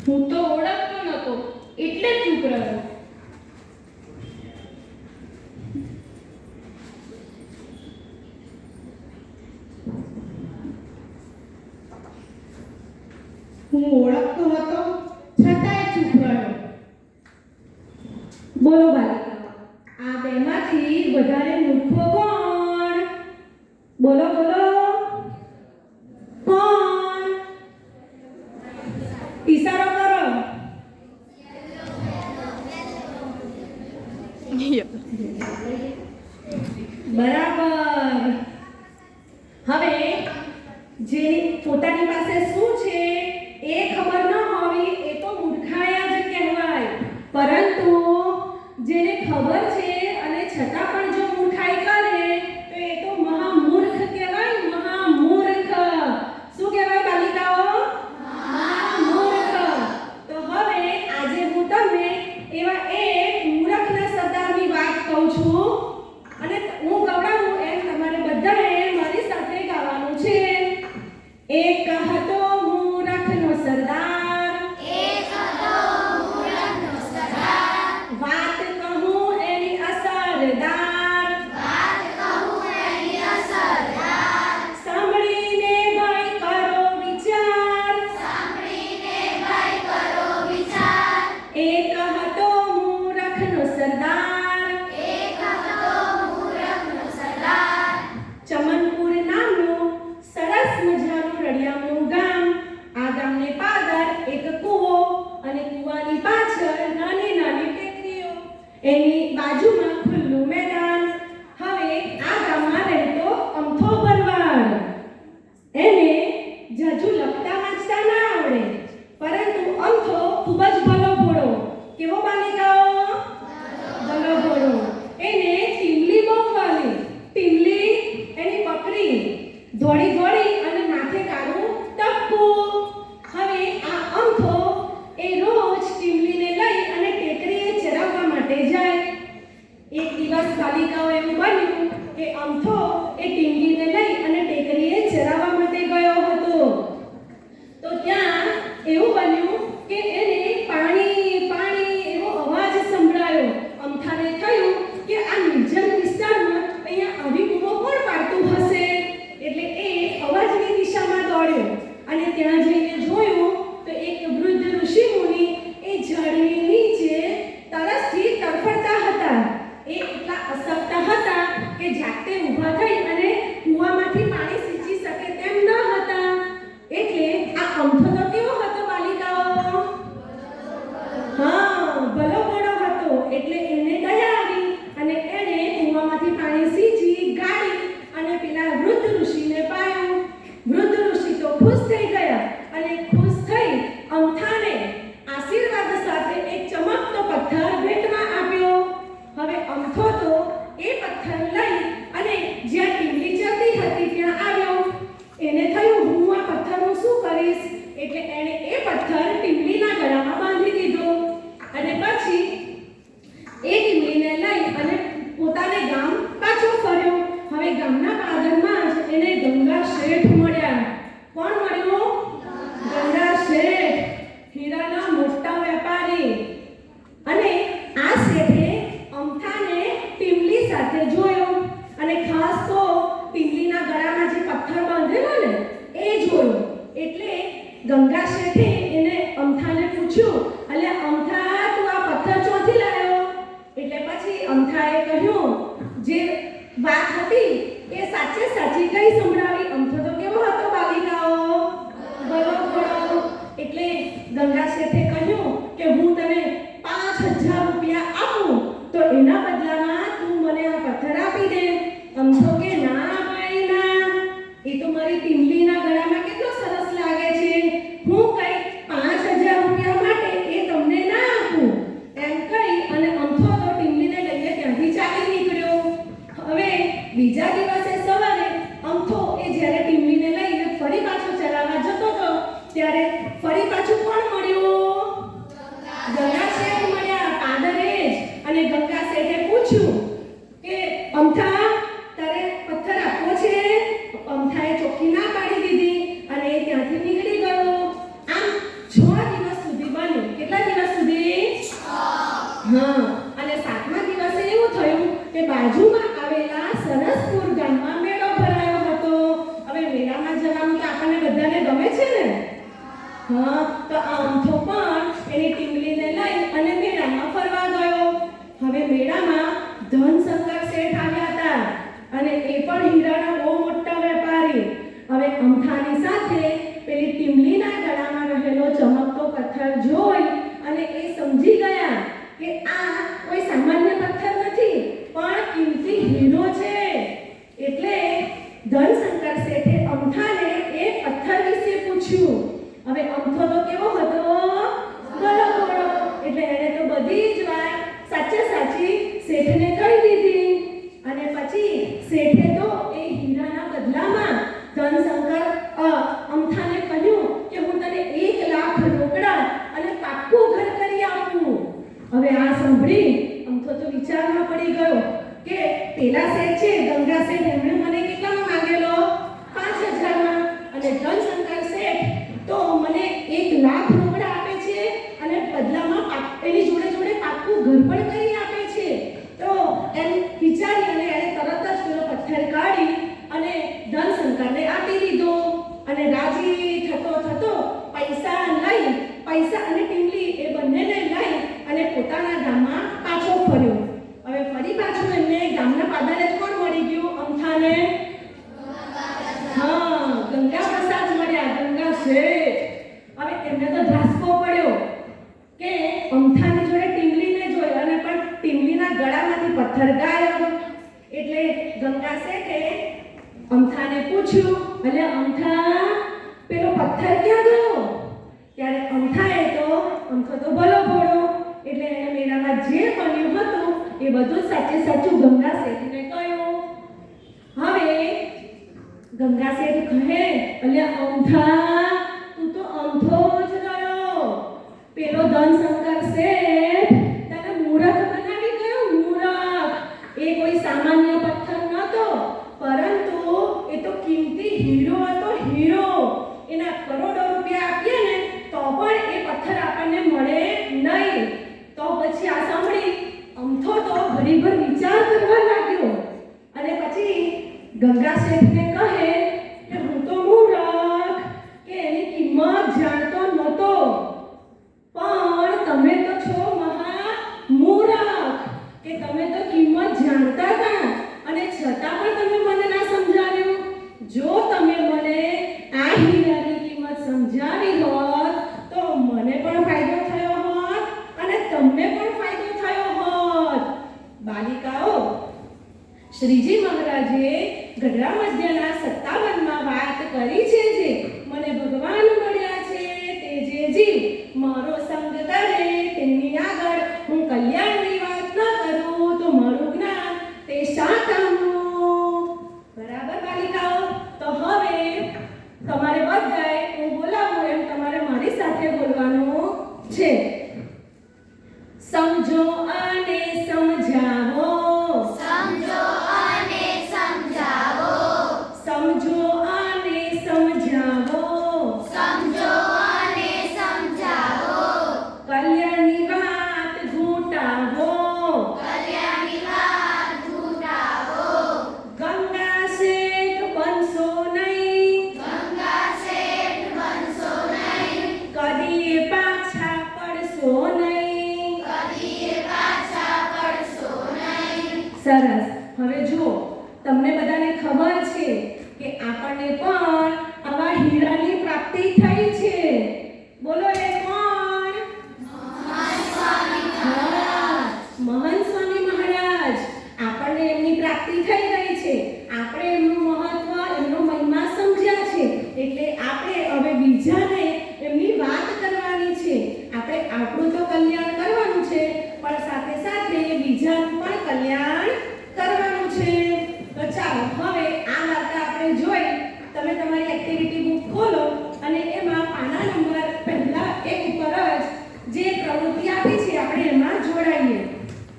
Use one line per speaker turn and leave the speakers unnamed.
હું તો ઓળખતો નતો એટલે ચૂપ રહ્યો.
હું ઓળખતો હતો છતાંય ચૂપ રહ્યો.
બોલો બાલિકાઓ, આ બેમાંથી વધારે મૂર્ખો કોણ? બોલો બોલો, કોણ? ઈશારો કરો. બરાબર. હવે જેની પોતાની પાસે શું છે એ ખબર ન હોવી એ તો મૂર્ખાયા જ કહેવાય. પરંતુ જેને ખબર છે અને છતાં પણ જો મૂર્ખાઈ કરે તો એ તો મહામૂર્ખ કહેવાય. મહામૂર્ખ. શું કહેવાય બાલિકાઓ? મહામૂર્ખ. તો હવે આજે હું તમને એવા એક મૂર્ખના સરદારની વાત કહું છું અને હું ગવડાવું એમ તમારે બધાએ મારી સાથે ગાવાનું છે. એક હતો મૂર્ખનો સરદાર, વાત કહું એની અસરદાર, સાંભળીને ભાઈ કરો વિચાર, એક હતો મૂર્ખનો સરદાર. ચમનપુર નામનું સરસ મજાનું રળિયામણું ગામ. આ ગામને પાદર એક કૂવો અને કૂવાની પાછળ નાની નાની ટેકરીઓ, એની બાજુમાં ખુલ્લું મેદાન. હવે આ ગામમાં રહેતો અમથો ભરવાડ. એને જાજુ લખતા વાંચતા ના આવડે, પરંતુ અમથો ખૂબ જ ભલો ભોળો. કેવો બાલિકાઓ? ભલો ભોળો. એને ટીમલી બહુ વાલી. ટીમલી એની બકરી દોડી દોડી અને માથે કાળું ટપકું. હવે આ અમથો એ રોજ ટીમલીને લઈ અને ટેકરીએ ચરાવવા માટે જાય. એક દિવસ બાલિકાઓ એવું બન્યું કે અમથો એ ટીમલીને લઈ અને ટેકરીએ ચરાવવા માટે ગયો હતો. તો ત્યાં એવું બન્યું કે એને પાણી પાણી એવો અવાજ સંભળાયો. અમથાને થયું કે આ નિર્જન વિસ્તારમાં અહીંયા આવી કૂવો કોણ પાડતું હશે? એટલે એ અવાજની દિશામાં દોડ્યો અને ત્યાં જઈને જોયું તો એક વૃદ્ધ ઋષિ મુનિ એ ઝાડની નીચે તરસથી તડફડતા હતા. એ એટલા અશક્ત હતા કે જાતે ઊભા થઈ અને કૂવામાંથી પાણી સિંચી શકે તેમ ન હતા. એટલે આ અમથો તો કેવો હતો બાલિકાઓ? હા, ભલો ભોળો હતો. એટલે એને દયા આવી અને એણે કૂવામાંથી પાણી સિંચી ગાળી અને પેલા વૃદ્ધ ઋષિને પાયું. વૃદ્ધ ઋષિ તો ખુશ થઈ ગયા અને ખુશ થઈ અમથાને આશીર્વાદ સાથે એક ચમકતો પથ્થર ભેટમાં આપ્યો. હવે અમથો તો એ પથ્થર લઈ અને જ્યાં ટીમલી ચરતી હતી ત્યાં આવ્યો. એને થયું હું આ પથ્થરનું શું કરીશ? એટલે એણે એ પથ્થર ટીમલીના ગળામાં બાંધી દીધો અને પછી એ ટીમલીને લઈ અને પોતાને ગામ પાછો ફર્યો. હવે ગામના પાદરમાં જ એને ગંગા શેઠ મળ્યા. કોણ મળ્યું? ગંગા શેઠ, હીરાના મોટા વેપારી. અને આ શેઠે અમથાને ટીમલી સાથે જોયો અને ખાસ તો ટીમલીના ગળામાં જે પથ્થર બાંધેલો ને એ જોયો. એટલે ગંગા શેઠે એને અમથાને પૂછ્યું, અલ્યા અમથા તું આ પથ્થર ચોથી લાવ્યો? એટલે પછી અમથાએ કહ્યું જે વાત હતી એ સાચે સાચી કઈ સંભળાવી. અમથો તો કેવો હતો બાલિકાઓ? ભલો ભોળો. એટલે ગંગા શેઠે કહ્યું કે હું તને 5000 રૂપિયા આપું તો એના બદલામાં તું મને આ પથ્થર આપી દે. અમથો કે ના ભાઈ ના, એ તો મારી ટીમલીના ગળામાં કેટલો સરસ લાગે છે. હું કઈ 5000 રૂપિયા માટે એ તમને ના આપું એમ કહી અને અમથો તો ટીમલીને લઈને ત્યાંથી ચાલી નીકળ્યો. હવે બીજા દિવસે સવારે અમથો એ જ્યારે ટીમલીને લઈને ફરી પાછો ચરાવવા જતો હતો ત્યારે ફરી પાછું કોણ મળ્યું? ગંગા શેઠ મળ્યા, પાદરે જ. અને ગંગા શેઠે પૂછ્યું કે અમથા તારે પથ્થર આપવો છે? અમથાએ ચોખ્ખી ના પાડી દીધી અને ત્યાંથી નીકળી ગયો. આમ 6 દિવસ સુધી હા, તો આ અમથો પણ એની ટીમલીને લઈ અને મેળામાં ફરવા ગયો. હવે મેળામાં ધનશંકર શેઠ આવ્યા હતા અને એ પણ હીરાના બહુ મોટા વેપારી. હવે અમથાની સાથે પેલી ટીમલીના ગળામાં રહેલો ચમકતો પથ્થર જોઈ અને એ સમજી ગયા કે આ કોઈ સામાન્ય પથ્થર નથી પણ કિંમતી હીરો છે. એટલે ધનશંકર શેઠે અમથાને એ પથ્થર વિશે પૂછ્યું. હવે અમથો તો કેવો હતો? ગળગોળો. એટલે એણે તો બધી જ વાત સાચે સાચી શેઠને કહી દીધી. અને પછી શેઠે તો એ હીરાના બદલામાં ધનશંકર અમથાને કહ્યું કે હું તને 1 લાખ રોકડા અને પાક્કું ઘર કરી આપું. હવે આ સાંભળી અમથો તો વિચારમાં પડી ગયો કે પેલા શેઠ છે ગંગા શેઠ એમણે મને કેટલામાં માંગેલો? 5000માં. અને ધનશંકર શેઠ તો મને 1 લાખ રોકડા આપે છે અને બદલામાં એની જોડે જોડે પાક્કું ઘર પણ કરી આપે છે. તો એમ વિચારી અને એણે તરત જ પેલો પથ્થર કાઢી અને ધનશંકરને આપી દીધો. અને રાજી થતો પૈસા અને ટીમલી એ બંનેને લઈ અને પોતાના ગામમાં પાછો ફર્યો. હવે ફરી પાછું એમને ગામના પાદરે જ કોણ મળી ગયું? અમથાને હા, ગંગા પ્રસાદ મળ્યા, ગંગા શેઠ. હવે એમને તો ધ્રાસકો પડ્યો કે અમથાની જોડે ટીમલીને જોઈ અને પણ ટીમલીના ગળામાંથી પથ્થર ગાયબ. એટલે ગંગા શેઠે અમથાને પૂછ્યું, અલે અમથા, પેલો પથ્થર ક્યાં ગયો? ત્યારે અમથો તો ભલો ભોળો. એટલે એને મેળામાં જે બન્યું હતું એ બધું સાચે સાચું ગંગા શેઠને કહ્યું. હવે ગંગા શેઠ કહે, અલે અમથા, તું તો અમથો જ રહ્યો. પેલો ધનશંકર શેઠ તને મૂરખ બનાવી ગયો, મૂરખ. એ કોઈ સામાન્ય પથ્થર નહોતો, પરંતુ એ તો કિંમતી હીરો હતો, હીરો. એના કરોડો રૂપિયા આપીએ ને તો પણ એ પથ્થર આપણને મળે નહીં. તો પછી આ સાંભળી અમથો તો ઘડીભર વિચાર કરવા લાગ્યો અને પછી ગંગા શેઠને કહે કે હું તો મૂરખ, કે એની કિંમત જાણતો નહોતો, પણ તમે તો છો મહા મૂરખ, કે તમે તો કિંમત જાણતા હતા અને છતાં પણ તમે મને ના સમજાવ્યું. જો તમે મને આ હીરાની કિંમત સમજાવી હોત તો મને પણ ફાયદો થયો હોત અને તમને પણ ફાયદો થયો હોત. બાલિકાઓ, શ્રીજી મહારાજે ગઢડા મધ્યના 57માં વાત કરી છે જે મને ભગવાન મળ્યા છે તે જે જીવ મારો સંગ કરે તેની આગળ હું કલ્યાણની વાત ન કરું તો મારું જ્ઞાન તે શા કામનું? બરાબર બાલિકાઓ? તો હવે તમારે બધાએ હું બોલાવું એમ તમારે મારી સાથે બોલવાનું છે. સમજો અને સમજાવો,
સમજો અને સમજાવો,
સમજો અને સમજાવો,
સમજો અને સમજાવો,
કલ્યાણની વાત ઘૂંટાવો,
કલ્યાણની વાત ઘૂંટાવો,
ગંગા શેઠ બનશો નહીં,
ગંગા શેઠ બનશો નહીં,
કદીએ પાછા પડશો નહીં.
કદીએ પાછા પડશો નહીં.
સરસ. હવે જુઓ, તમને બધાને ખબર છે કે આપણને પણ આવા હીરાની પ્રાપ્તિ થઈ છે. બોલો